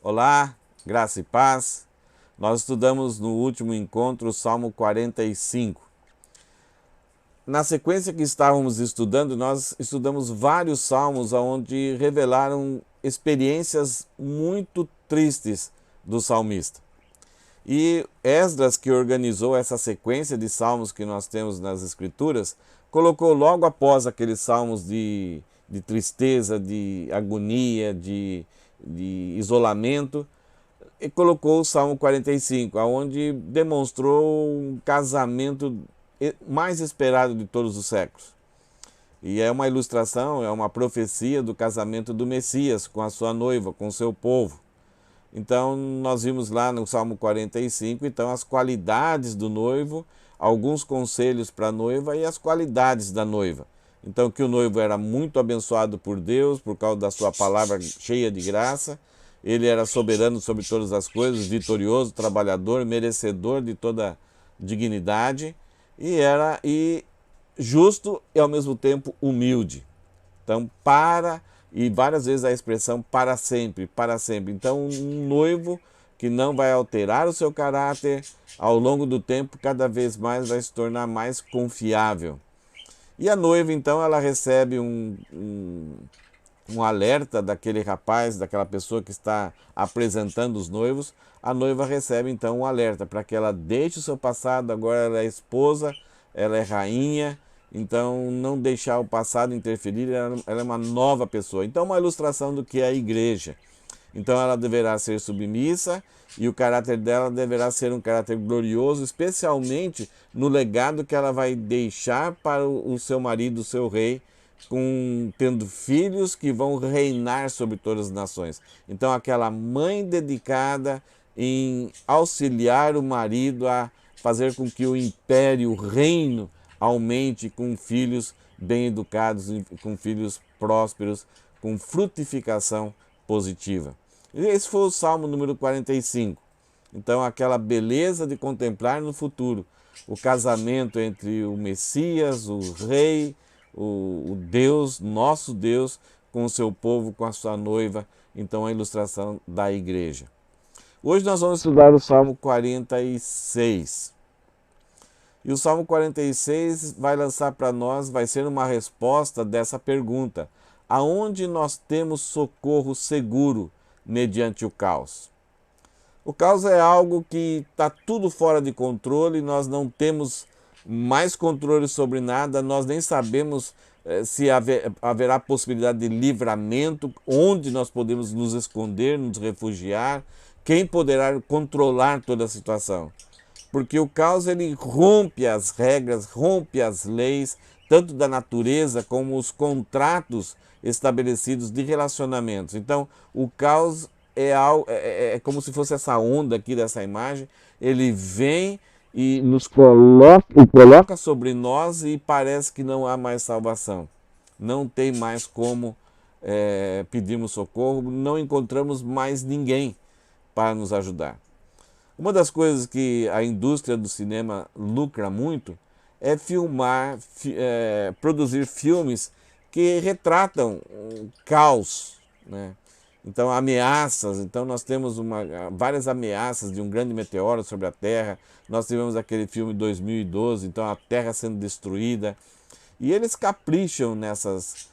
Olá, graça e paz. Nós estudamos no último encontro o Salmo 45. Na sequência que estávamos estudando, nós estudamos vários salmos onde revelaram experiências muito tristes do salmista. E Esdras, que organizou essa sequência de salmos que nós temos nas Escrituras, colocou logo após aqueles salmos de tristeza, de agonia, de isolamento, e colocou o Salmo 45, onde demonstrou um casamento mais esperado de todos os séculos. E é uma ilustração, é uma profecia do casamento do Messias com a sua noiva, com o seu povo. Então, nós vimos lá no Salmo 45, então, as qualidades do noivo, alguns conselhos para a noiva e as qualidades da noiva. Então, que o noivo era muito abençoado por Deus, por causa da sua palavra cheia de graça. Ele era soberano sobre todas as coisas, vitorioso, trabalhador, merecedor de toda dignidade e justo e ao mesmo tempo humilde. Então, e várias vezes a expressão para sempre, para sempre. Então, um noivo que não vai alterar o seu caráter, ao longo do tempo, cada vez mais vai se tornar mais confiável. E a noiva, então, ela recebe um alerta daquele rapaz, daquela pessoa que está apresentando os noivos. A noiva recebe, então, um alerta para que ela deixe o seu passado, agora ela é esposa, ela é rainha. Então, não deixar o passado interferir, ela é uma nova pessoa. Então, uma ilustração do que é a igreja. Então, ela deverá ser submissa e o caráter dela deverá ser um caráter glorioso, especialmente no legado que ela vai deixar para o seu marido, o seu rei, tendo filhos que vão reinar sobre todas as nações. Então, aquela mãe dedicada em auxiliar o marido a fazer com que o império, o reino, aumente com filhos bem educados, com filhos prósperos, com frutificação positiva. E esse foi o Salmo número 45. Então, aquela beleza de contemplar no futuro o casamento entre o Messias, o Rei, o Deus, nosso Deus, com o seu povo, com a sua noiva. Então, a ilustração da igreja. Hoje nós vamos estudar o Salmo 46. E o Salmo 46 vai lançar para nós, vai ser uma resposta dessa pergunta: aonde nós temos socorro seguro mediante o caos? O caos é algo que está tudo fora de controle, nós não temos mais controle sobre nada, nós nem sabemos se haverá possibilidade de livramento, onde nós podemos nos esconder, nos refugiar, quem poderá controlar toda a situação. Porque o caos ele rompe as regras, rompe as leis, tanto da natureza como os contratos estabelecidos de relacionamentos. Então, o caos é como se fosse essa onda aqui dessa imagem, ele vem e nos coloca sobre nós e parece que não há mais salvação. Não tem mais como pedirmos socorro, não encontramos mais ninguém para nos ajudar. Uma das coisas que a indústria do cinema lucra muito é produzir filmes que retratam caos, né? Então, ameaças. Então, nós temos várias ameaças de um grande meteoro sobre a Terra. Nós tivemos aquele filme 2012, então a Terra sendo destruída. E eles capricham nessas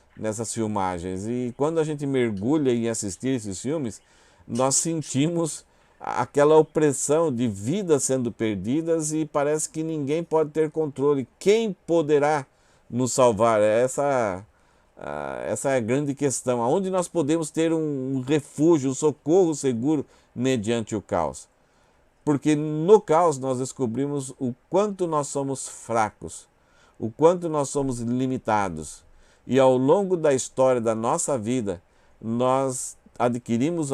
filmagens. E quando a gente mergulha em assistir esses filmes, nós sentimos aquela opressão de vidas sendo perdidas e parece que ninguém pode ter controle. Quem poderá nos salvar? Essa é a grande questão. Aonde nós podemos ter um refúgio, um socorro seguro mediante o caos? Porque no caos nós descobrimos o quanto nós somos fracos, o quanto nós somos limitados. E ao longo da história da nossa vida, nós adquirimos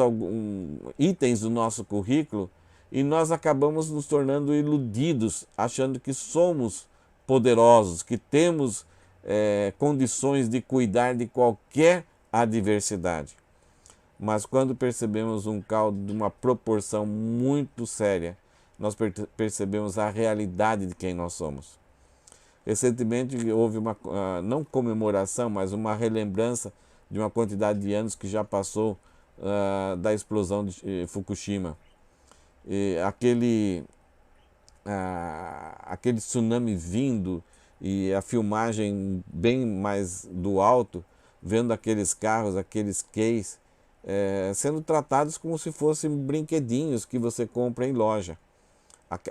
itens do nosso currículo e nós acabamos nos tornando iludidos, achando que somos poderosos, que temos condições de cuidar de qualquer adversidade. Mas quando percebemos um caos de uma proporção muito séria, nós percebemos a realidade de quem nós somos. Recentemente houve não comemoração, mas uma relembrança de uma quantidade de anos que já passou da explosão de Fukushima. E aquele tsunami vindo e a filmagem bem mais do alto, vendo aqueles carros, aqueles keis, sendo tratados como se fossem brinquedinhos que você compra em loja.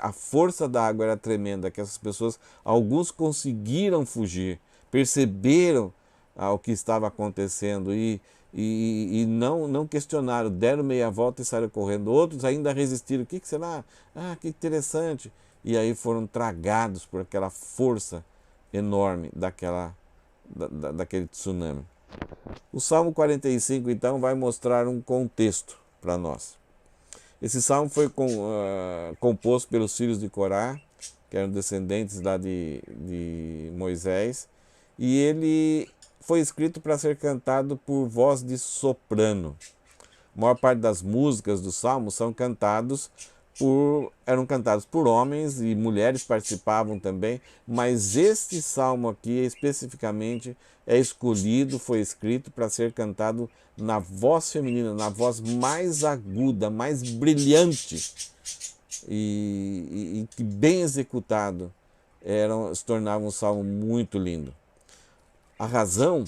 A força da água era tremenda, que essas pessoas, alguns conseguiram fugir, perceberam o que estava acontecendo e não questionaram, deram meia volta e saíram correndo. Outros ainda resistiram. O que será? Ah, que interessante. E aí foram tragados por aquela força enorme daquele tsunami. O Salmo 45, então, vai mostrar um contexto para nós. Esse salmo foi composto pelos filhos de Corá, que eram descendentes lá de Moisés, e ele foi escrito para ser cantado por voz de soprano. A maior parte das músicas do salmo eram cantados por homens, e mulheres participavam também, mas este salmo aqui especificamente foi escrito para ser cantado na voz feminina, na voz mais aguda, mais brilhante e que bem executado se tornava um salmo muito lindo. A razão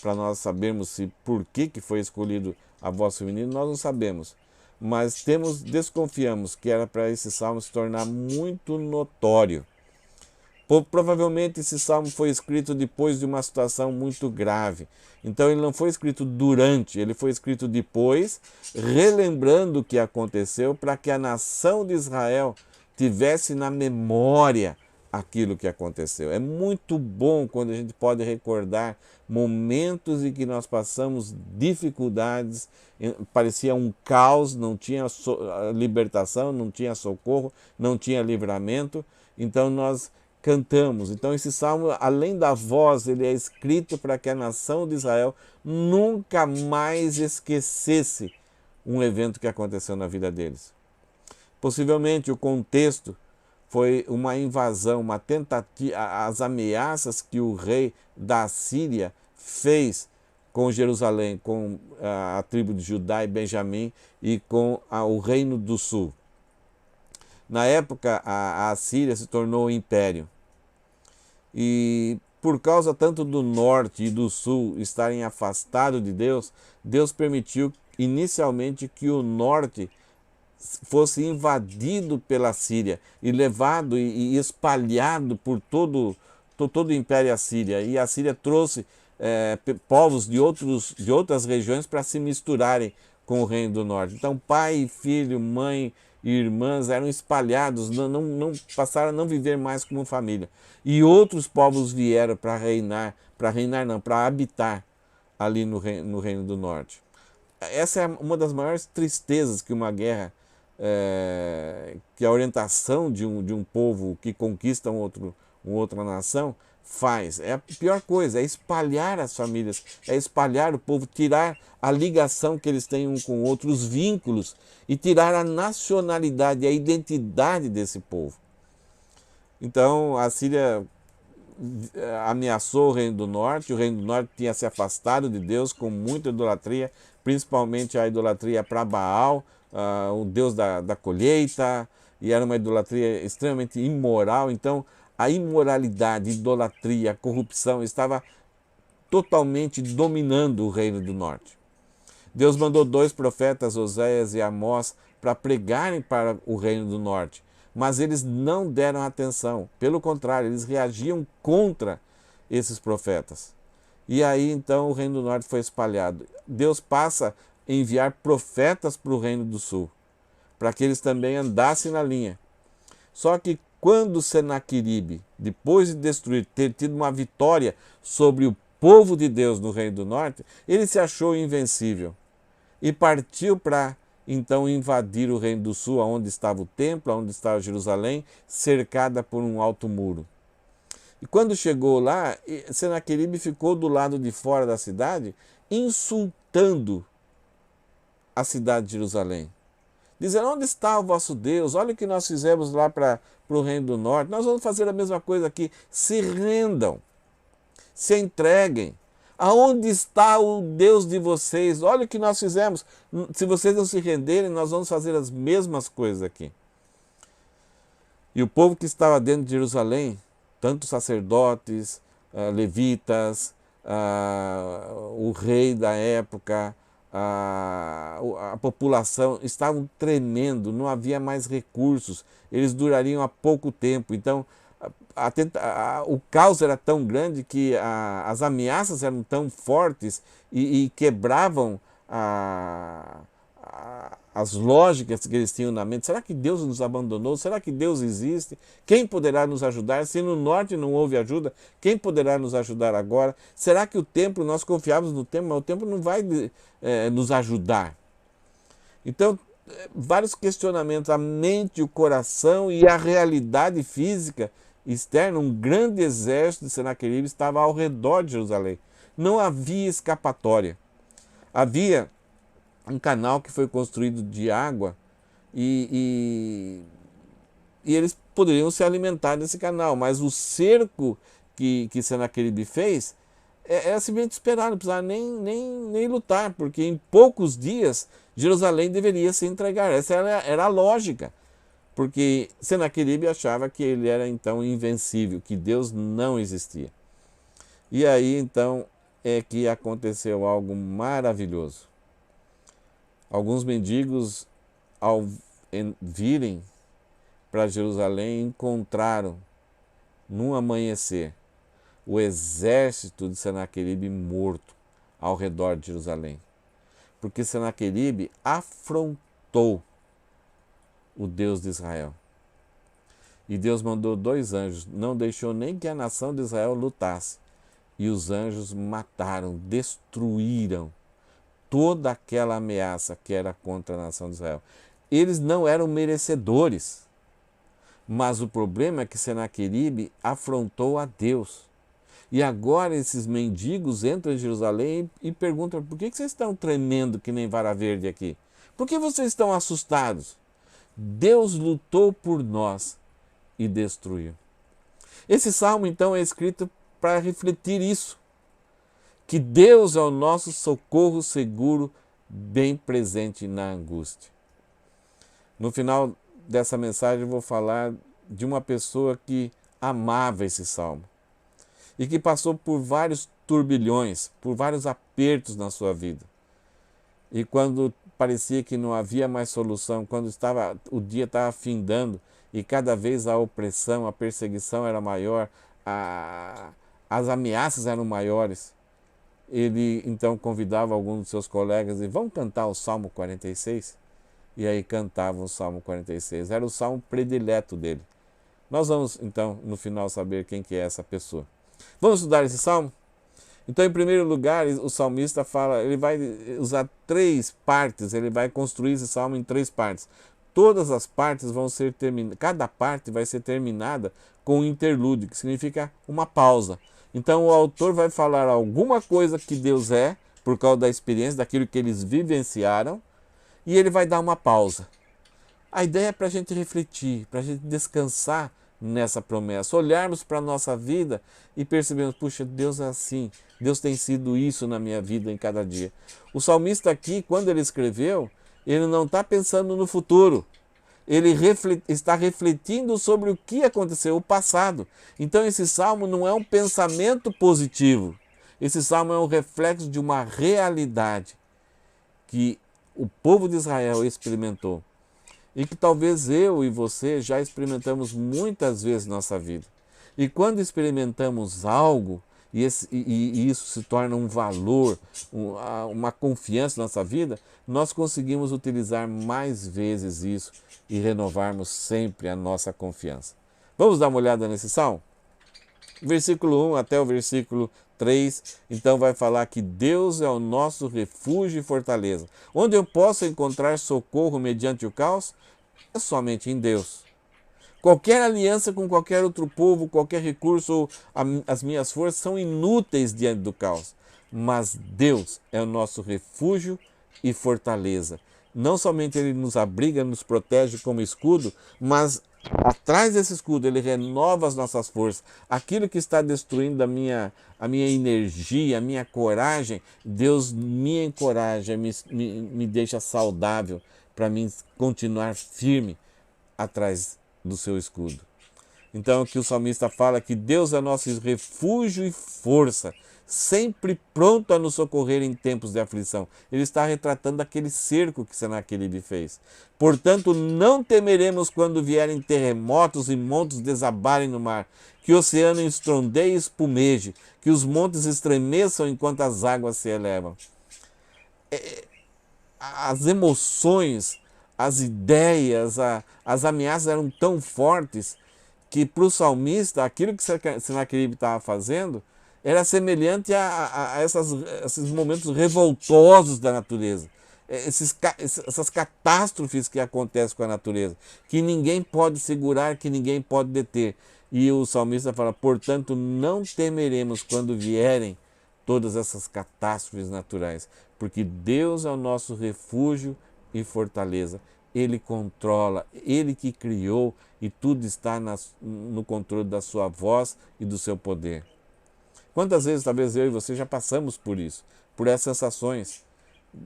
para nós sabermos por que foi escolhido a voz feminina, nós não sabemos, mas desconfiamos que era para esse salmo se tornar muito notório. Provavelmente esse salmo foi escrito depois de uma situação muito grave. Então ele não foi escrito durante, ele foi escrito depois, relembrando o que aconteceu, para que a nação de Israel tivesse na memória aquilo que aconteceu. É muito bom quando a gente pode recordar momentos em que nós passamos dificuldades, parecia um caos, não tinha libertação, não tinha socorro, não tinha livramento. Então nós cantamos. Então esse salmo, além da voz, ele é escrito para que a nação de Israel nunca mais esquecesse um evento que aconteceu na vida deles. Possivelmente o contexto foi uma invasão, uma tentativa, as ameaças que o rei da Síria fez com Jerusalém, com a tribo de Judá e Benjamim e com o reino do sul. Na época, a Síria se tornou um império. E por causa tanto do norte e do sul estarem afastados de Deus, Deus permitiu inicialmente que o norte fosse invadido pela Síria e levado e espalhado por todo o Império Assíria. E a Síria trouxe povos de outras regiões para se misturarem com o Reino do Norte. Então pai, filho, mãe e irmãs eram espalhados, não passaram a não viver mais como família. E outros povos vieram para habitar ali no Reino do Norte. Essa é uma das maiores tristezas que uma guerra, que a orientação de um povo que conquista uma outra nação faz. É a pior coisa, é espalhar as famílias, é espalhar o povo, tirar a ligação que eles têm um com o outro, os vínculos, e tirar a nacionalidade, a identidade desse povo. Então a Síria ameaçou o Reino do Norte tinha se afastado de Deus com muita idolatria, principalmente a idolatria para Baal, o deus da colheita, e era uma idolatria extremamente imoral. Então a imoralidade, a idolatria, a corrupção estava totalmente dominando o Reino do Norte. Deus mandou 2 profetas, Oséias e Amós, para pregarem para o Reino do Norte, mas eles não deram atenção, pelo contrário, eles reagiam contra esses profetas. E aí então o Reino do Norte foi espalhado. Deus passa a enviar profetas para o Reino do Sul, para que eles também andassem na linha. Só que quando Senaqueribe, depois de destruir, ter tido uma vitória sobre o povo de Deus no Reino do Norte, ele se achou invencível e partiu para então invadir o Reino do Sul, onde estava o templo, onde estava Jerusalém, cercada por um alto muro. E quando chegou lá, Senaqueribe ficou do lado de fora da cidade, insultando a cidade de Jerusalém. Dizendo: onde está o vosso Deus? Olha o que nós fizemos lá para o Reino do Norte. Nós vamos fazer a mesma coisa aqui. Se rendam, se entreguem. Aonde está o Deus de vocês? Olha o que nós fizemos. Se vocês não se renderem, nós vamos fazer as mesmas coisas aqui. E o povo que estava dentro de Jerusalém, tanto sacerdotes, levitas, o rei da época, a população, estavam tremendo, não havia mais recursos, eles durariam há pouco tempo. Então, o caos era tão grande que as ameaças eram tão fortes e quebravam as lógicas que eles tinham na mente. Será que Deus nos abandonou? Será que Deus existe? Quem poderá nos ajudar? Se no norte não houve ajuda, quem poderá nos ajudar agora? Será que o templo, nós confiávamos no templo, mas o templo não vai nos ajudar? Então, vários questionamentos, a mente, o coração e a realidade física externa. Um grande exército de Senaqueribe estava ao redor de Jerusalém. Não havia escapatória. Havia um canal que foi construído de água e eles poderiam se alimentar desse canal, mas o cerco que Senaqueribe fez era simplesmente esperar, não precisava nem lutar, porque em poucos dias Jerusalém deveria se entregar. Essa era a lógica, porque Senaqueribe achava que ele era então invencível, que Deus não existia. E aí então é que aconteceu algo maravilhoso. Alguns mendigos, ao virem para Jerusalém, encontraram, num amanhecer, o exército de Senaqueribe morto ao redor de Jerusalém. Porque Senaqueribe afrontou o Deus de Israel. E Deus mandou 2 anjos, não deixou nem que a nação de Israel lutasse. E os anjos mataram, destruíram toda aquela ameaça que era contra a nação de Israel. Eles não eram merecedores, mas o problema é que Senaqueribe afrontou a Deus. E agora esses mendigos entram em Jerusalém e perguntam: por que vocês estão tremendo que nem vara verde aqui? Por que vocês estão assustados? Deus lutou por nós e destruiu. Esse salmo então é escrito para refletir isso, que Deus é o nosso socorro seguro, bem presente na angústia. No final dessa mensagem eu vou falar de uma pessoa que amava esse salmo e que passou por vários turbilhões, por vários apertos na sua vida. E quando parecia que não havia mais solução, quando o dia estava findando e cada vez a opressão, a perseguição era maior, as ameaças eram maiores, ele então convidava alguns dos seus colegas e vamos cantar o Salmo 46? E aí cantavam o Salmo 46. Era o salmo predileto dele. Nós vamos então no final saber quem que é essa pessoa. Vamos estudar esse salmo? Então, em primeiro lugar, o salmista fala, ele vai usar 3 partes, ele vai construir esse salmo em 3 partes. Todas as partes vão ser terminadas, cada parte vai ser terminada com um interlúdio, que significa uma pausa. Então o autor vai falar alguma coisa que Deus é, por causa da experiência, daquilo que eles vivenciaram, e ele vai dar uma pausa. A ideia é para a gente refletir, para a gente descansar nessa promessa, olharmos para a nossa vida e percebermos: puxa, Deus é assim, Deus tem sido isso na minha vida em cada dia. O salmista aqui, quando ele escreveu, ele não está pensando no futuro. Ele está refletindo sobre o que aconteceu, o passado. Então esse salmo não é um pensamento positivo. Esse salmo é um reflexo de uma realidade que o povo de Israel experimentou e que talvez eu e você já experimentamos muitas vezes na nossa vida. E quando experimentamos algo e isso se torna um valor, uma confiança na nossa vida, nós conseguimos utilizar mais vezes isso e renovarmos sempre a nossa confiança. Vamos dar uma olhada nesse salmo? Versículo 1 até o versículo 3, então vai falar que Deus é o nosso refúgio e fortaleza. Onde eu posso encontrar socorro mediante o caos? É somente em Deus. Qualquer aliança com qualquer outro povo, qualquer recurso ou as minhas forças são inúteis diante do caos. Mas Deus é o nosso refúgio e fortaleza. Não somente Ele nos abriga, nos protege como escudo, mas Atrás desse escudo, ele renova as nossas forças. Aquilo que está destruindo a minha energia, a minha coragem, Deus me encoraja, me deixa saudável para mim continuar firme atrás do seu escudo. Então, que o salmista fala que Deus é nosso refúgio e força, sempre pronto a nos socorrer em tempos de aflição. Ele está retratando aquele cerco que Senaqueribe fez. Portanto, não temeremos quando vierem terremotos e montes desabarem no mar, que o oceano estrondeie e espumeje, que os montes estremeçam enquanto as águas se elevam. As emoções, as ideias, as ameaças eram tão fortes que para o salmista, aquilo que Senaqueribe estava fazendo era semelhante a esses momentos revoltosos da natureza, essas catástrofes que acontecem com a natureza, que ninguém pode segurar, que ninguém pode deter. E o salmista fala, portanto, não temeremos quando vierem todas essas catástrofes naturais, porque Deus é o nosso refúgio e fortaleza. Ele controla, Ele que criou e tudo está no controle da sua voz e do seu poder. Quantas vezes talvez eu e você já passamos por isso, por essas sensações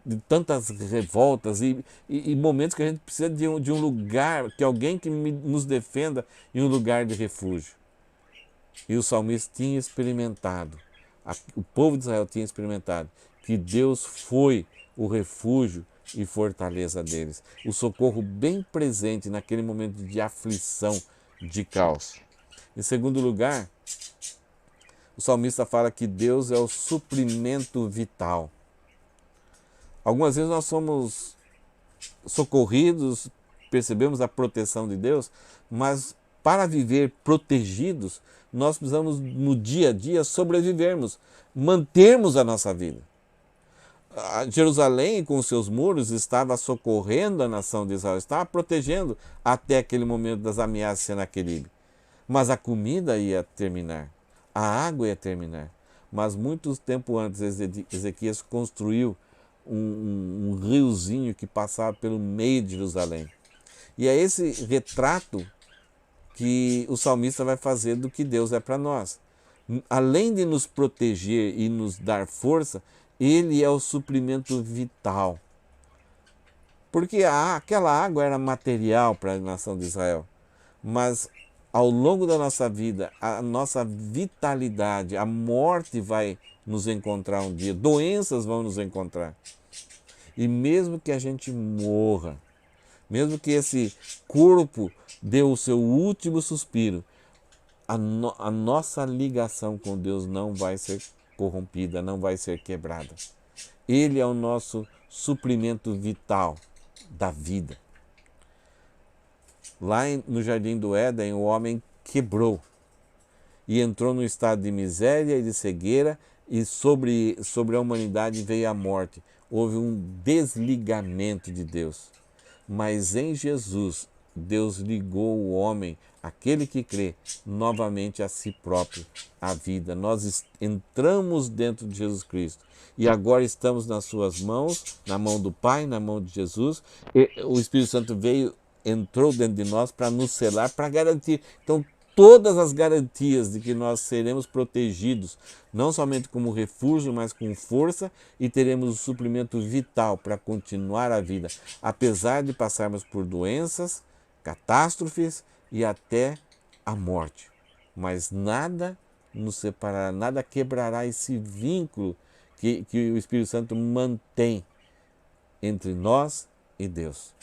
de tantas revoltas e momentos que a gente precisa de um lugar, que alguém que nos defenda em um lugar de refúgio. E o salmista tinha experimentado, o povo de Israel tinha experimentado que Deus foi o refúgio e fortaleza deles. O socorro bem presente naquele momento de aflição, de caos. Em segundo lugar, o salmista fala que Deus é o suprimento vital. Algumas vezes nós somos socorridos, percebemos a proteção de Deus, mas para viver protegidos, nós precisamos no dia a dia sobrevivermos, mantermos a nossa vida. Jerusalém, com seus muros, estava socorrendo a nação de Israel, estava protegendo até aquele momento das ameaças de Senaqueribe. Mas a comida ia terminar, a água ia terminar. Mas muito tempo antes, Ezequias construiu um riozinho que passava pelo meio de Jerusalém. E é esse retrato que o salmista vai fazer do que Deus é para nós. Além de nos proteger e nos dar força, Ele é o suprimento vital. Porque aquela água era material para a nação de Israel, mas ao longo da nossa vida, a nossa vitalidade, a morte vai nos encontrar um dia, doenças vão nos encontrar. E mesmo que a gente morra, mesmo que esse corpo dê o seu último suspiro, a nossa ligação com Deus não vai ser corrompida, não vai ser quebrada. Ele é o nosso suprimento vital da vida. Lá no Jardim do Éden, o homem quebrou e entrou no estado de miséria e de cegueira, e sobre a humanidade veio a morte. Houve um desligamento de Deus. Mas em Jesus, Deus ligou o homem, aquele que crê, novamente a si próprio, à vida. Nós entramos dentro de Jesus Cristo e agora estamos nas suas mãos, na mão do Pai, na mão de Jesus. E o Espírito Santo entrou dentro de nós para nos selar, para garantir. Então, todas as garantias de que nós seremos protegidos, não somente como refúgio, mas com força, e teremos o suprimento vital para continuar a vida, apesar de passarmos por doenças, catástrofes e até a morte. Mas nada nos separará, nada quebrará esse vínculo que o Espírito Santo mantém entre nós e Deus.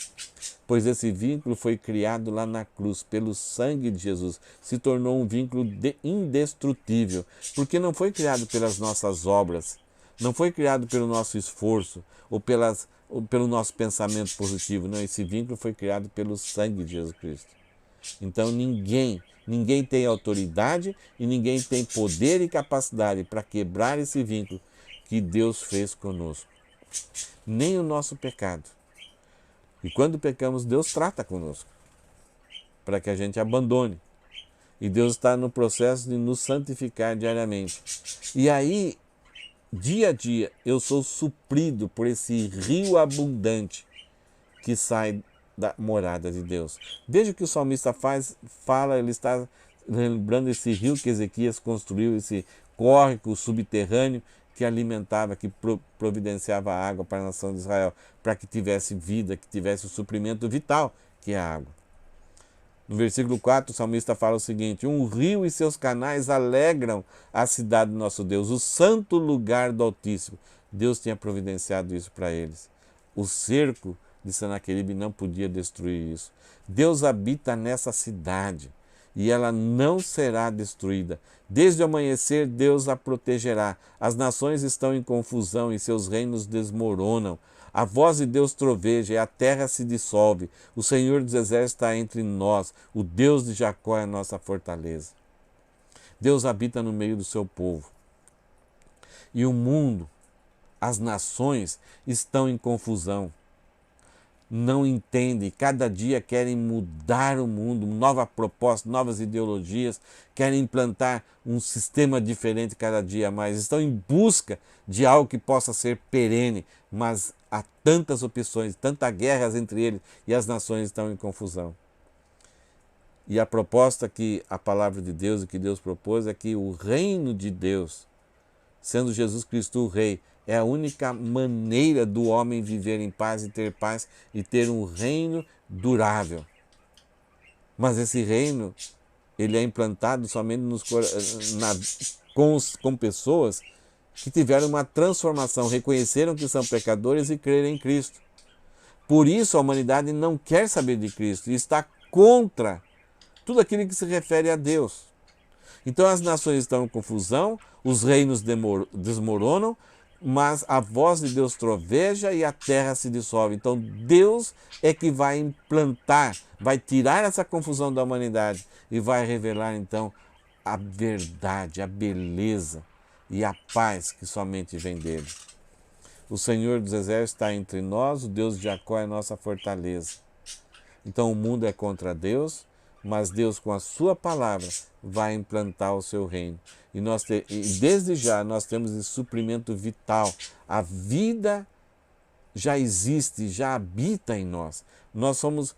Pois esse vínculo foi criado lá na cruz, pelo sangue de Jesus. Se tornou um vínculo indestrutível, porque não foi criado pelas nossas obras, não foi criado pelo nosso esforço ou pelo nosso pensamento positivo. Não, esse vínculo foi criado pelo sangue de Jesus Cristo. Então ninguém tem autoridade e ninguém tem poder e capacidade para quebrar esse vínculo que Deus fez conosco. Nem o nosso pecado. E quando pecamos, Deus trata conosco, para que a gente abandone. E Deus está no processo de nos santificar diariamente. E aí, dia a dia, eu sou suprido por esse rio abundante que sai da morada de Deus. Veja o que o salmista fala, ele está lembrando esse rio que Ezequias construiu, esse córrego subterrâneo que alimentava, que providenciava água para a nação de Israel, para que tivesse vida, que tivesse o suprimento vital, que é a água. No versículo 4, o salmista fala o seguinte: um rio e seus canais alegram a cidade do nosso Deus, o santo lugar do Altíssimo. Deus tinha providenciado isso para eles. O cerco de Senaqueribe não podia destruir isso. Deus habita nessa cidade e ela não será destruída. Desde o amanhecer, Deus a protegerá. As nações estão em confusão e seus reinos desmoronam. A voz de Deus troveja e a terra se dissolve. O Senhor dos Exércitos está entre nós. O Deus de Jacó é a nossa fortaleza. Deus habita no meio do seu povo. E o mundo, as nações estão em confusão. Não entendem, cada dia querem mudar o mundo, nova proposta, novas ideologias, querem implantar um sistema diferente cada dia mais. Estão em busca de algo que possa ser perene, mas há tantas opções, tantas guerras entre eles e as nações estão em confusão. E a proposta que a palavra de Deus e que Deus propôs é que o reino de Deus, sendo Jesus Cristo o Rei, é a única maneira do homem viver em paz e ter um reino durável. Mas esse reino, ele é implantado somente com pessoas que tiveram uma transformação, reconheceram que são pecadores e creram em Cristo. Por isso a humanidade não quer saber de Cristo e está contra tudo aquilo que se refere a Deus. Então as nações estão em confusão, os reinos desmoronam, mas a voz de Deus troveja e a terra se dissolve. Então Deus é que vai implantar, vai tirar essa confusão da humanidade e vai revelar então a verdade, a beleza e a paz que somente vem dele. O Senhor dos Exércitos está entre nós, o Deus de Jacó é nossa fortaleza. Então o mundo é contra Deus, mas Deus com a sua palavra vai implantar o seu reino. E desde já nós temos esse suprimento vital. A vida já existe, já habita em nós. Nós somos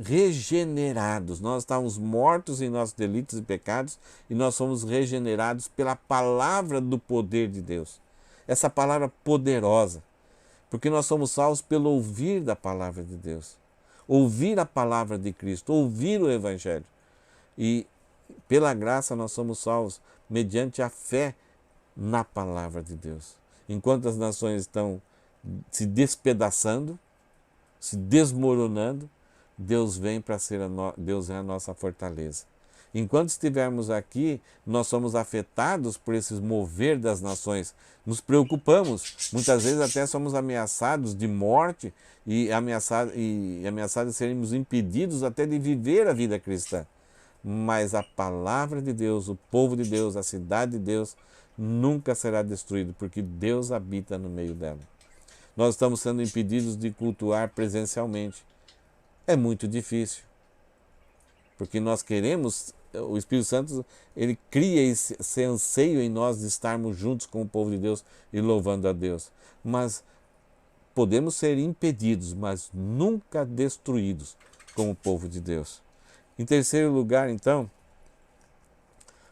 regenerados. Nós estávamos mortos em nossos delitos e pecados e nós somos regenerados pela palavra do poder de Deus. Essa palavra poderosa, porque nós somos salvos pelo ouvir da palavra de Deus. Ouvir a palavra de Cristo, ouvir o Evangelho. E pela graça nós somos salvos mediante a fé na palavra de Deus. Enquanto as nações estão se despedaçando, se desmoronando, Deus vem para ser Deus é a nossa fortaleza. Enquanto estivermos aqui, nós somos afetados por esses mover das nações. Nos preocupamos, muitas vezes até somos ameaçados de morte e ameaçados de sermos impedidos até de viver a vida cristã. Mas a palavra de Deus, o povo de Deus, a cidade de Deus, nunca será destruído, porque Deus habita no meio dela. Nós estamos sendo impedidos de cultuar presencialmente. É muito difícil, porque nós queremos, o Espírito Santo, ele cria esse anseio em nós de estarmos juntos com o povo de Deus e louvando a Deus. Mas podemos ser impedidos, mas nunca destruídos como o povo de Deus. Em terceiro lugar, então,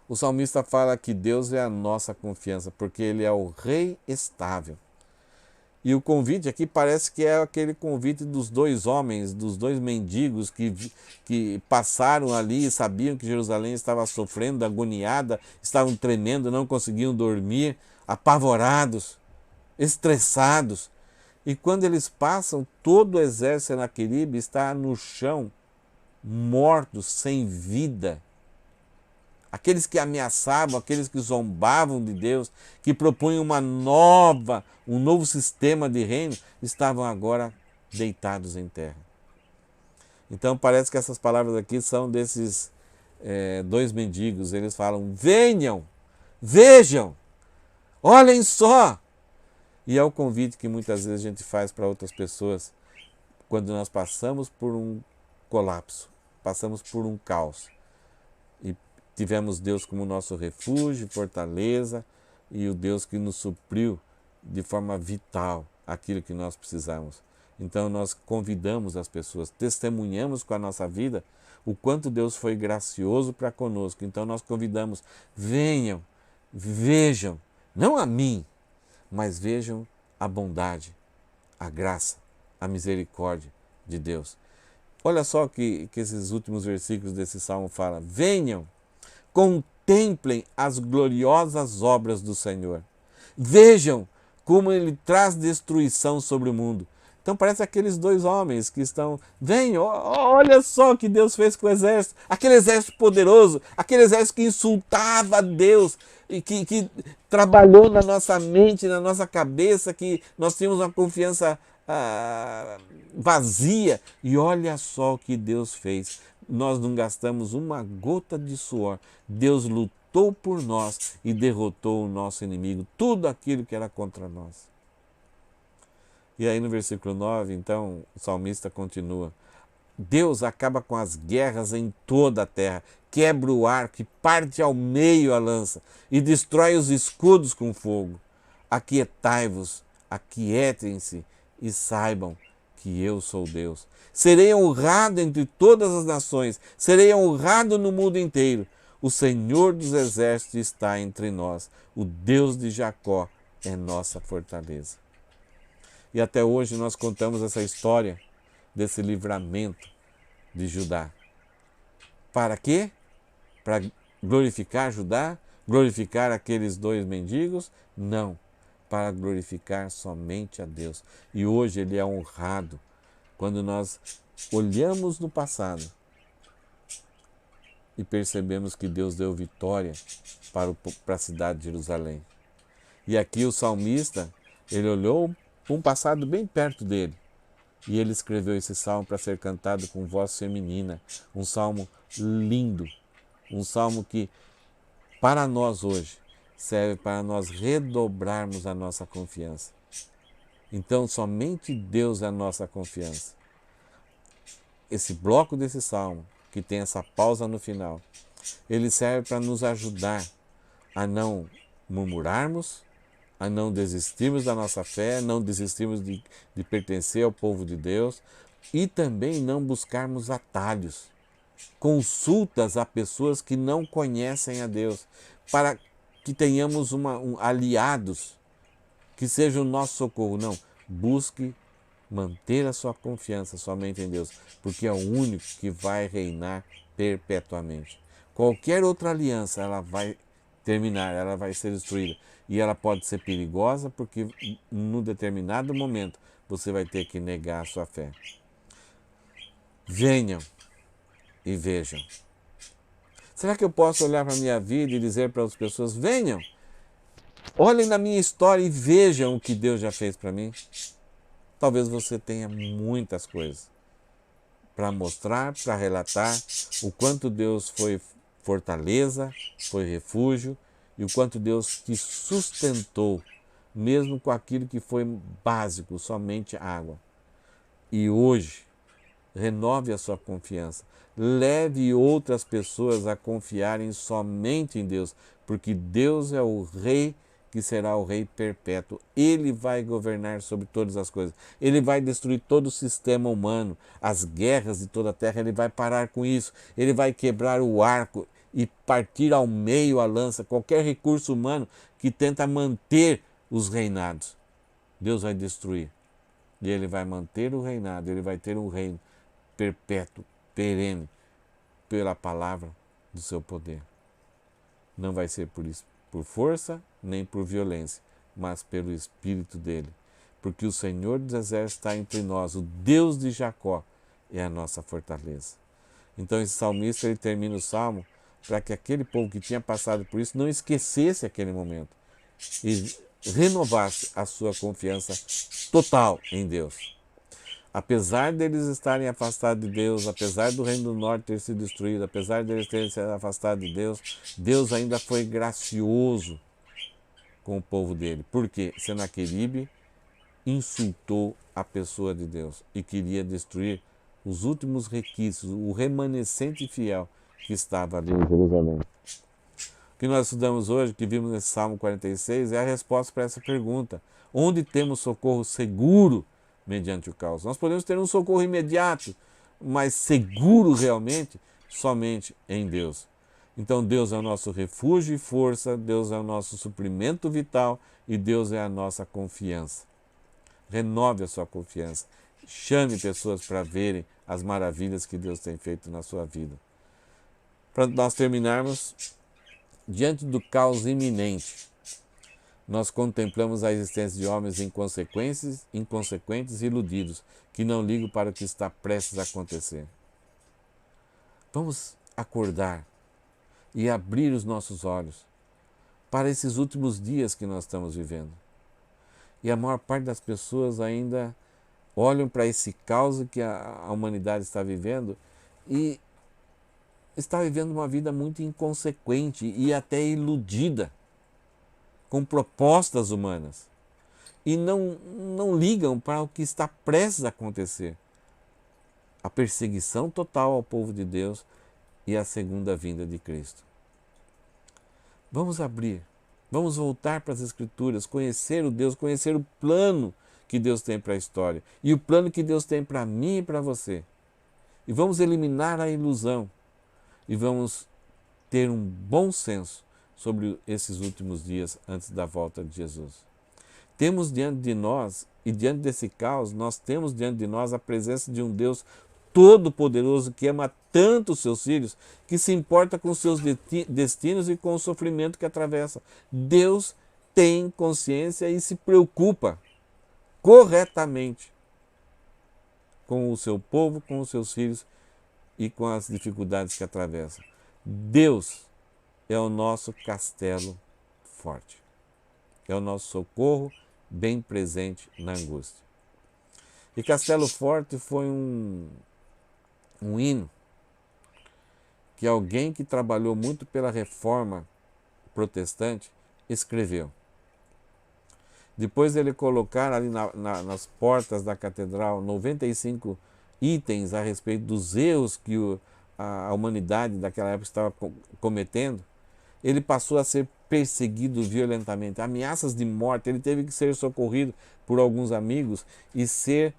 o salmista fala que Deus é a nossa confiança, porque Ele é o Rei estável. E o convite aqui parece que é aquele convite dos dois homens, dos dois mendigos que passaram ali e sabiam que Jerusalém estava sofrendo, agoniada, estavam tremendo, não conseguiam dormir, apavorados, estressados. E quando eles passam, todo o exército de Senaqueribe está no chão, mortos, sem vida. Aqueles que ameaçavam, aqueles que zombavam de Deus, que propunham um novo sistema de reino, estavam agora deitados em terra. Então parece que essas palavras aqui são desses dois mendigos. Eles falam: venham, vejam, olhem só. E é o convite que muitas vezes a gente faz para outras pessoas quando nós passamos por um colapso, passamos por um caos. E tivemos Deus como nosso refúgio, fortaleza e o Deus que nos supriu de forma vital aquilo que nós precisamos. Então nós convidamos as pessoas, testemunhamos com a nossa vida o quanto Deus foi gracioso para conosco. Então nós convidamos, venham, vejam, não a mim, mas vejam a bondade, a graça, a misericórdia de Deus. Olha só que esses últimos versículos desse salmo falam: venham, contemplem as gloriosas obras do Senhor. Vejam como ele traz destruição sobre o mundo. Então parece aqueles dois homens que estão, venham, olha só o que Deus fez com o exército, aquele exército poderoso, aquele exército que insultava a Deus e que trabalhou na nossa mente, na nossa cabeça, que nós tínhamos uma confiança vazia. E olha só o que Deus fez. Nós não gastamos uma gota de suor. Deus lutou por nós e derrotou o nosso inimigo, tudo aquilo que era contra nós. E aí no versículo 9, então, o salmista continua: Deus acaba com as guerras em toda a terra, quebra o arco e parte ao meio a lança e destrói os escudos com fogo. Aquietai-vos, aquietem-se e saibam que eu sou Deus. Serei honrado entre todas as nações, serei honrado no mundo inteiro. O Senhor dos exércitos está entre nós, o Deus de Jacó é nossa fortaleza. E até hoje nós contamos essa história desse livramento de Judá. Para quê? Para glorificar Judá? Glorificar aqueles dois mendigos? Não, para glorificar somente a Deus. E hoje ele é honrado quando nós olhamos no passado e percebemos que Deus deu vitória para a cidade de Jerusalém. E aqui o salmista, ele olhou para um passado bem perto dele e ele escreveu esse salmo para ser cantado com voz feminina. Um salmo lindo, um salmo que para nós hoje serve para nós redobrarmos a nossa confiança. Então somente Deus é a nossa confiança. Esse bloco desse salmo, que tem essa pausa no final, ele serve para nos ajudar a não murmurarmos, a não desistirmos da nossa fé, não desistirmos de pertencer ao povo de Deus e também não buscarmos atalhos, consultas a pessoas que não conhecem a Deus, para que tenhamos aliados que sejam o nosso socorro. Não, busque manter a sua confiança somente em Deus, porque é o único que vai reinar perpetuamente. Qualquer outra aliança, ela vai terminar, ela vai ser destruída. E ela pode ser perigosa porque num determinado momento você vai ter que negar a sua fé. Venham e vejam. Será que eu posso olhar para a minha vida e dizer para as pessoas: venham, olhem na minha história e vejam o que Deus já fez para mim? Talvez você tenha muitas coisas para mostrar, para relatar o quanto Deus foi fortaleza, foi refúgio, e o quanto Deus te sustentou, mesmo com aquilo que foi básico, somente água. E hoje, renove a sua confiança. Leve outras pessoas a confiarem somente em Deus, porque Deus é o Rei que será o Rei perpétuo. Ele vai governar sobre todas as coisas. Ele vai destruir todo o sistema humano, as guerras de toda a terra, ele vai parar com isso. Ele vai quebrar o arco e partir ao meio a lança, qualquer recurso humano que tenta manter os reinados. Deus vai destruir. E ele vai manter o reinado, ele vai ter um reino perpétuo, perene, pela palavra do seu poder. Não vai ser por força, nem por violência, mas pelo Espírito dele. Porque o Senhor dos Exércitos está entre nós, o Deus de Jacó é a nossa fortaleza. Então esse salmista, ele termina o salmo para que aquele povo que tinha passado por isso não esquecesse aquele momento e renovasse a sua confiança total em Deus. Apesar deles estarem afastados de Deus, apesar do Reino do Norte ter sido destruído, apesar deles terem sido afastados de Deus, Deus ainda foi gracioso com o povo dele. Porque Senaqueribe insultou a pessoa de Deus e queria destruir os últimos requisitos, o remanescente fiel que estava ali em Jerusalém. O que nós estudamos hoje, que vimos nesse Salmo 46, é a resposta para essa pergunta. Onde temos socorro seguro mediante o caos. Nós podemos ter um socorro imediato, mas seguro realmente somente em Deus. Então Deus é o nosso refúgio e força, Deus é o nosso suprimento vital e Deus é a nossa confiança. Renove a sua confiança. Chame pessoas para verem as maravilhas que Deus tem feito na sua vida. Para nós terminarmos, diante do caos iminente, nós contemplamos a existência de homens inconsequentes e iludidos, que não ligam para o que está prestes a acontecer. Vamos acordar e abrir os nossos olhos para esses últimos dias que nós estamos vivendo. E a maior parte das pessoas ainda olham para esse caos que a humanidade está vivendo e está vivendo uma vida muito inconsequente e até iludida, com propostas humanas. E não ligam para o que está prestes a acontecer. A perseguição total ao povo de Deus e a segunda vinda de Cristo. Vamos abrir, vamos voltar para as Escrituras, conhecer o Deus, conhecer o plano que Deus tem para a história e o plano que Deus tem para mim e para você. E vamos eliminar a ilusão e vamos ter um bom senso sobre esses últimos dias antes da volta de Jesus. Temos diante de nós, e diante desse caos, nós temos diante de nós a presença de um Deus todo-poderoso que ama tanto os seus filhos, que se importa com os seus destinos e com o sofrimento que atravessa. Deus tem consciência e se preocupa corretamente com o seu povo, com os seus filhos e com as dificuldades que atravessa. Deus é o nosso castelo forte. É o nosso socorro bem presente na angústia. E Castelo Forte foi um hino que alguém que trabalhou muito pela reforma protestante escreveu. Depois ele colocar ali nas portas da catedral 95 itens a respeito dos erros que a humanidade daquela época estava cometendo, ele passou a ser perseguido violentamente, ameaças de morte. Ele teve que ser socorrido por alguns amigos e ser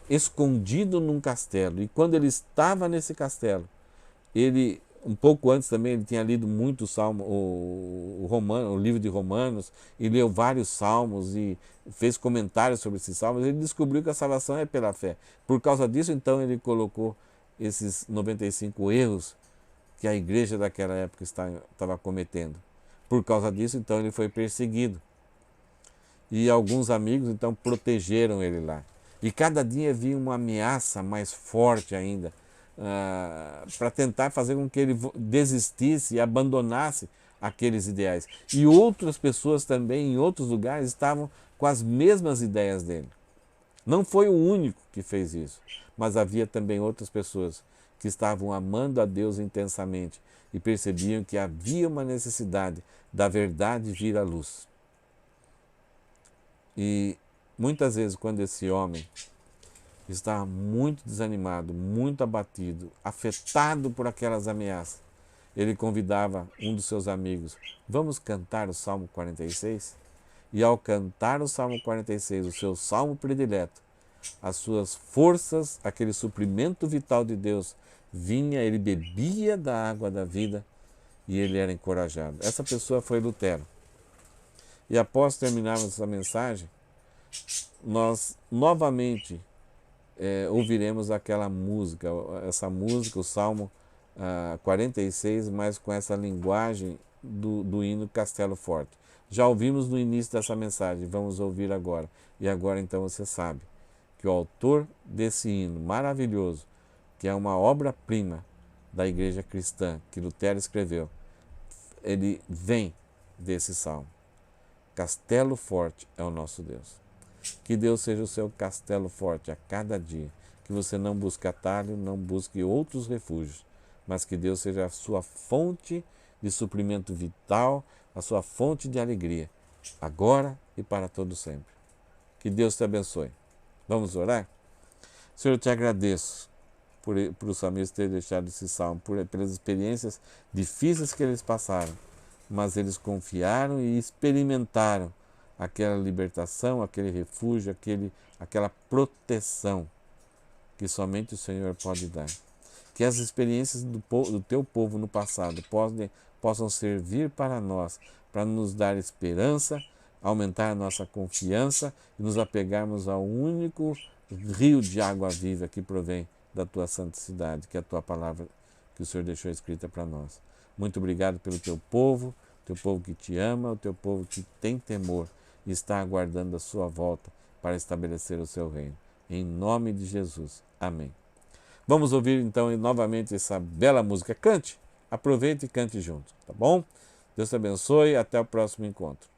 escondido num castelo. E quando ele estava nesse castelo, ele, um pouco antes também, ele tinha lido muito o livro de Romanos, e leu vários salmos e fez comentários sobre esses salmos. Ele descobriu que a salvação é pela fé. Por causa disso, então, ele colocou esses 95 erros que a igreja daquela época estava cometendo. Por causa disso, então, ele foi perseguido. E alguns amigos, então, protegeram ele lá. E cada dia vinha uma ameaça mais forte ainda, para tentar fazer com que ele desistisse e abandonasse aqueles ideais. E outras pessoas também, em outros lugares, estavam com as mesmas ideias dele. Não foi o único que fez isso, mas havia também outras pessoas que estavam amando a Deus intensamente e percebiam que havia uma necessidade da verdade vir à luz. E muitas vezes, quando esse homem estava muito desanimado, muito abatido, afetado por aquelas ameaças, ele convidava um dos seus amigos: vamos cantar o Salmo 46? E ao cantar o Salmo 46, o seu salmo predileto, as suas forças, aquele suprimento vital de Deus, vinha, ele bebia da água da vida e ele era encorajado. Essa pessoa foi Lutero. E após terminarmos essa mensagem, nós novamente ouviremos aquela música, o Salmo 46, mas com essa linguagem do hino Castelo Forte. Já ouvimos no início dessa mensagem, vamos ouvir agora. E agora então você sabe que o autor desse hino maravilhoso, que é uma obra-prima da igreja cristã, que Lutero escreveu, ele vem desse salmo. Castelo forte é o nosso Deus. Que Deus seja o seu castelo forte a cada dia. Que você não busque atalho, não busque outros refúgios, mas que Deus seja a sua fonte de suprimento vital, a sua fonte de alegria, agora e para todo sempre. Que Deus te abençoe. Vamos orar? Senhor, eu te agradeço por os salmistas terem deixado esse salmo, pelas experiências difíceis que eles passaram, mas eles confiaram e experimentaram aquela libertação, aquele refúgio, aquela proteção que somente o Senhor pode dar. Que as experiências do teu povo no passado possam servir para nós, para nos dar esperança, aumentar a nossa confiança e nos apegarmos ao único rio de água viva que provém da tua santa cidade, que é a tua palavra que o Senhor deixou escrita para nós. Muito obrigado pelo teu povo que te ama, o teu povo que tem temor e está aguardando a sua volta para estabelecer o seu reino. Em nome de Jesus. Amém. Vamos ouvir então novamente essa bela música. Cante, aproveite e cante junto, tá bom? Deus te abençoe e até o próximo encontro.